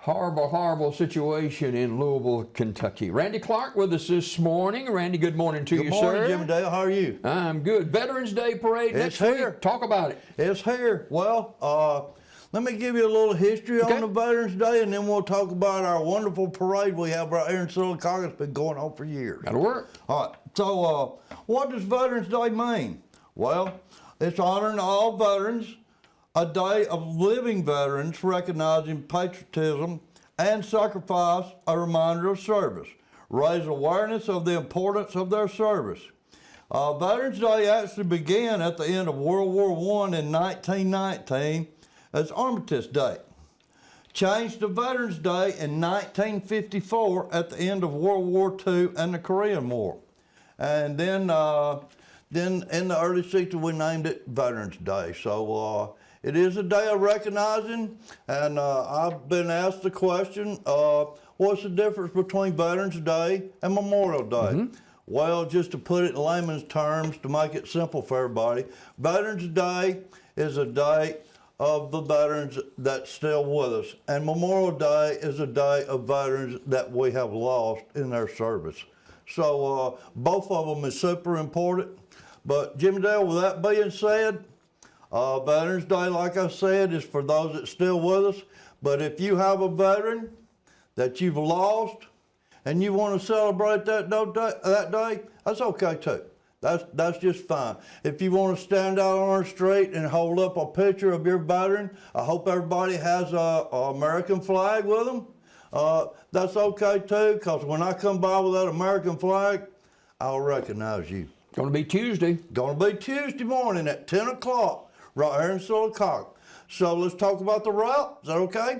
Horrible, horrible situation in Louisville, Kentucky. Randy Clark with us this morning. Randy, good morning to you, sir. Good morning, Jimmy Dale. How are you? I'm good. Veterans Day Parade next here. week. Talk about it. It's here. Well, let me give you a little history on the Veterans Day, and then we'll talk about our wonderful parade we have right here in Silicaca. It's been going on for years. That'll work. All right. So what does Veterans Day mean? Well, it's honoring all veterans, a day of living veterans recognizing patriotism and sacrifice, a reminder of service, raise awareness of the importance of their service. Veterans Day actually began at the end of World War I in 1919 as Armistice Day. Changed to Veterans Day in 1954 at the end of World War II and the Korean War. And then in the early 60s we named it Veterans Day. So it is a day of recognizing, and I've been asked the question, what's the difference between Veterans Day and Memorial Day? Well, just to put it in layman's terms, to make it simple for everybody, Veterans Day is a day of the veterans that's still with us, and Memorial Day is a day of veterans that we have lost in their service. So both of them is super important. But Jimmy Dale, with that being said, Veterans Day, like I said, is for those that's still with us. But if you have a veteran that you've lost and you want to celebrate that day, that's okay too. That's just fine. If you want to stand out on the street and hold up a picture of your veteran, I hope everybody has a American flag with them. That's okay too, because when I come by with that American flag, I'll recognize you. Going to be Tuesday. Going to be Tuesday morning at 10 o'clock right here in Silicaca. So let's talk about the route. Is that okay?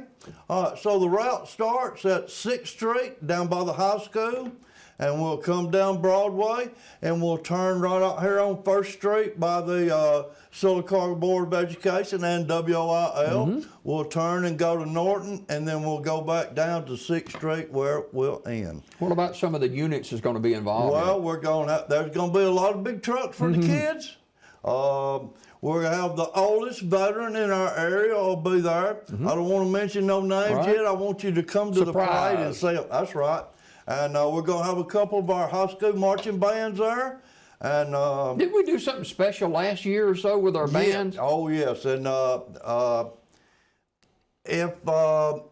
All right, so the route starts at 6th Street down by the high school, and we'll come down Broadway, and we'll turn right out here on 1st Street by the Silicaca Board of Education and WIL. We'll turn and go to Norton, and then we'll go back down to 6th Street where we'll end. What about some of the units that's going to be involved? Well, there's going to be a lot of big trucks for the kids. We're going to have the oldest veteran in our area will be there. I don't want to mention no names yet. I want you to come to the parade and say, that's right. And we're going to have a couple of our high school marching bands there. And did we do something special last year or so with our bands? Oh, yes. And if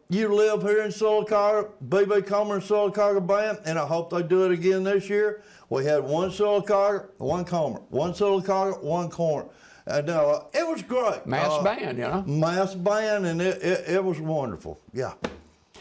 you live here in Silicaca, BB Comer and Silicaca Band, and I hope they do it again this year, we had one Silicaca, one Comer, one Silicaca, one Comer. And it was great. Mass band, you know? Mass band, and it was wonderful. Yeah.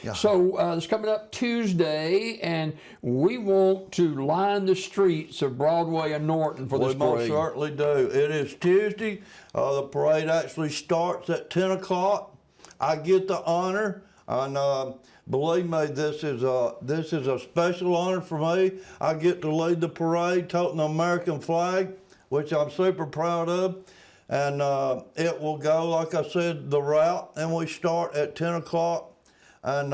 Yeah. So it's coming up Tuesday, and we want to line the streets of Broadway and Norton for this parade. We most certainly do. It is Tuesday. The parade actually starts at 10 o'clock. I get the honor, and believe me, this is a special honor for me. I get to lead the parade toting the American flag, which I'm super proud of. And it will go, like I said, the route, and we start at 10 o'clock. And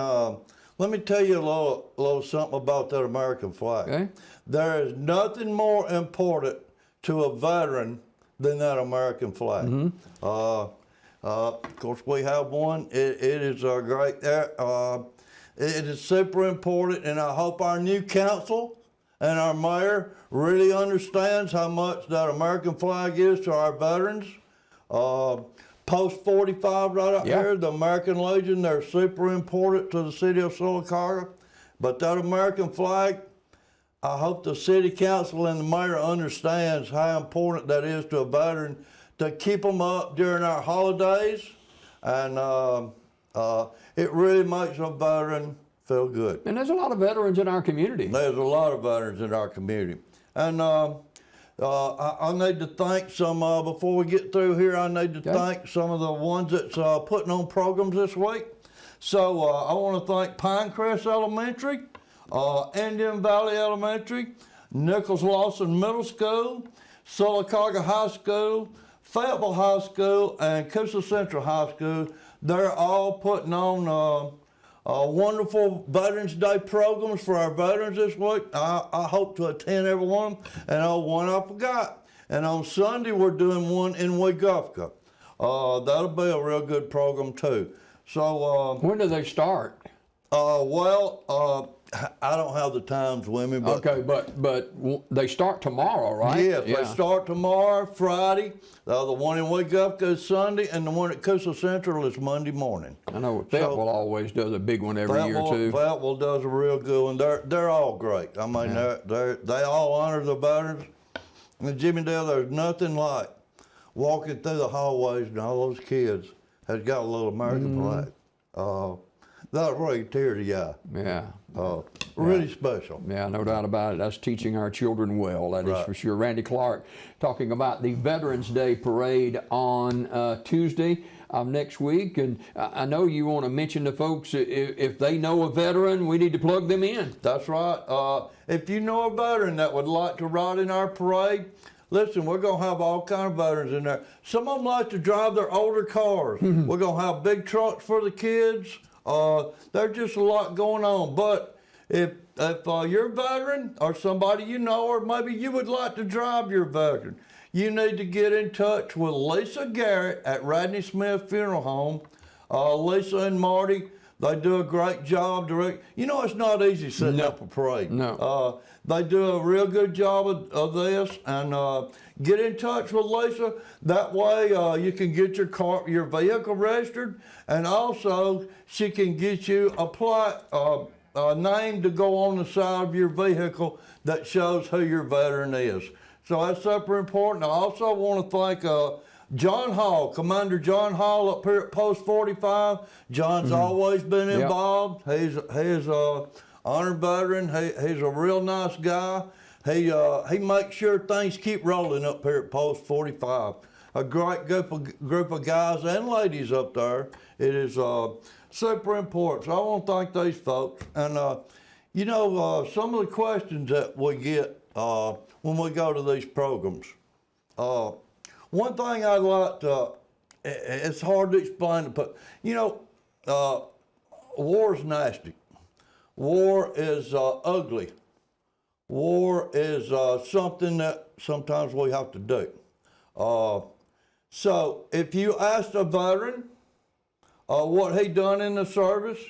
let me tell you a little something about that American flag. Okay. There is nothing more important to a veteran than that American flag. Of course, we have one. It is a great. It is super important, and I hope our new council and our mayor really understands how much that American flag is to our veterans. Post 45 right out here, the American Legion, they're super important to the city of Silicaca. But that American flag, I hope the city council and the mayor understands how important that is to a veteran to keep them up during our holidays. And it really makes a veteran feel good. And there's a lot of veterans in our community. There's a lot of veterans in our community. And I need to thank some, before we get through here, I need to thank some of the ones that's putting on programs this week. So I want to thank Pinecrest Elementary, Indian Valley Elementary, Nichols Lawson Middle School, Silicaca High School, Fayetteville High School, and Coosa Central High School. They're all putting on wonderful Veterans Day programs for our veterans this week. I hope to attend every one. And one I forgot. And on Sunday, we're doing one in Weguffka. That'll be a real good program too. So, When do they start? I don't have the times with me, but Okay, but they start tomorrow, right? yes, they start tomorrow, Friday. The one in Wegumpka is Sunday, and the one at Coosa Central is Monday morning. I know Fayetteville always does a big one every year too. Fayetteville does a real good one. They're all great. I mean, they all honor the veterans. And Jimmy Dale, there's nothing like walking through the hallways and all those kids has got a little American flag. That'll bring a tear to your eye. Yeah. Really special. Yeah, no doubt about it. That's teaching our children well, that is for sure. Randy Clark talking about the Veterans Day Parade on Tuesday of next week. And I know you want to mention to folks, if they know a veteran, we need to plug them in. That's right. If you know a veteran that would like to ride in our parade, listen, we're going to have all kind of veterans in there. Some of them like to drive their older cars. We're going to have big trucks for the kids. There's just a lot going on. But if you're a veteran or somebody you know, or maybe you would like to drive your veteran, you need to get in touch with Lisa Garrett at Radney Smith Funeral Home. Lisa and Marty, they do a great job. You know, it's not easy setting up a parade. No. They do a real good job of this, and get in touch with Lisa. That way you can get your vehicle registered, and also she can get you a name to go on the side of your vehicle that shows who your veteran is. So that's super important. I also want to thank John Hall, Commander John Hall up here at Post 45. John's always been involved. He's honored veteran. He's a real nice guy. He makes sure things keep rolling up here at Post 45. A great group of guys and ladies up there. It is super important. So I want to thank these folks. And some of the questions that we get when we go to these programs. One thing I'd like to, it's hard to explain, but war is nasty. War is ugly. War is something that sometimes we have to do. So if you ask a veteran what he done in the service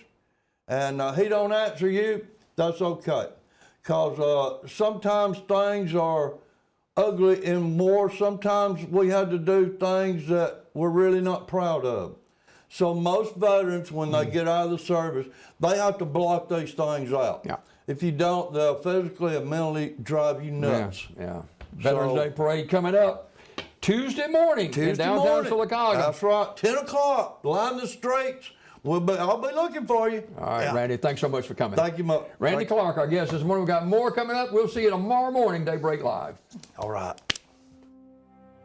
and he don't answer you, that's okay. Because sometimes things are ugly in war. Sometimes we had to do things that we're really not proud of. So most veterans, when they get out of the service, they have to block these things out. Yeah. If you don't, they'll physically and mentally drive you nuts. Yeah. Veterans Day Parade coming up Tuesday morning in downtown Sylacauga. That's right, 10 o'clock, line the streets. I'll be looking for you. All right, Randy, thanks so much for coming. Thank you much. Randy Clark, our guest this morning. We've got more coming up. We'll see you tomorrow morning, Daybreak Live. All right.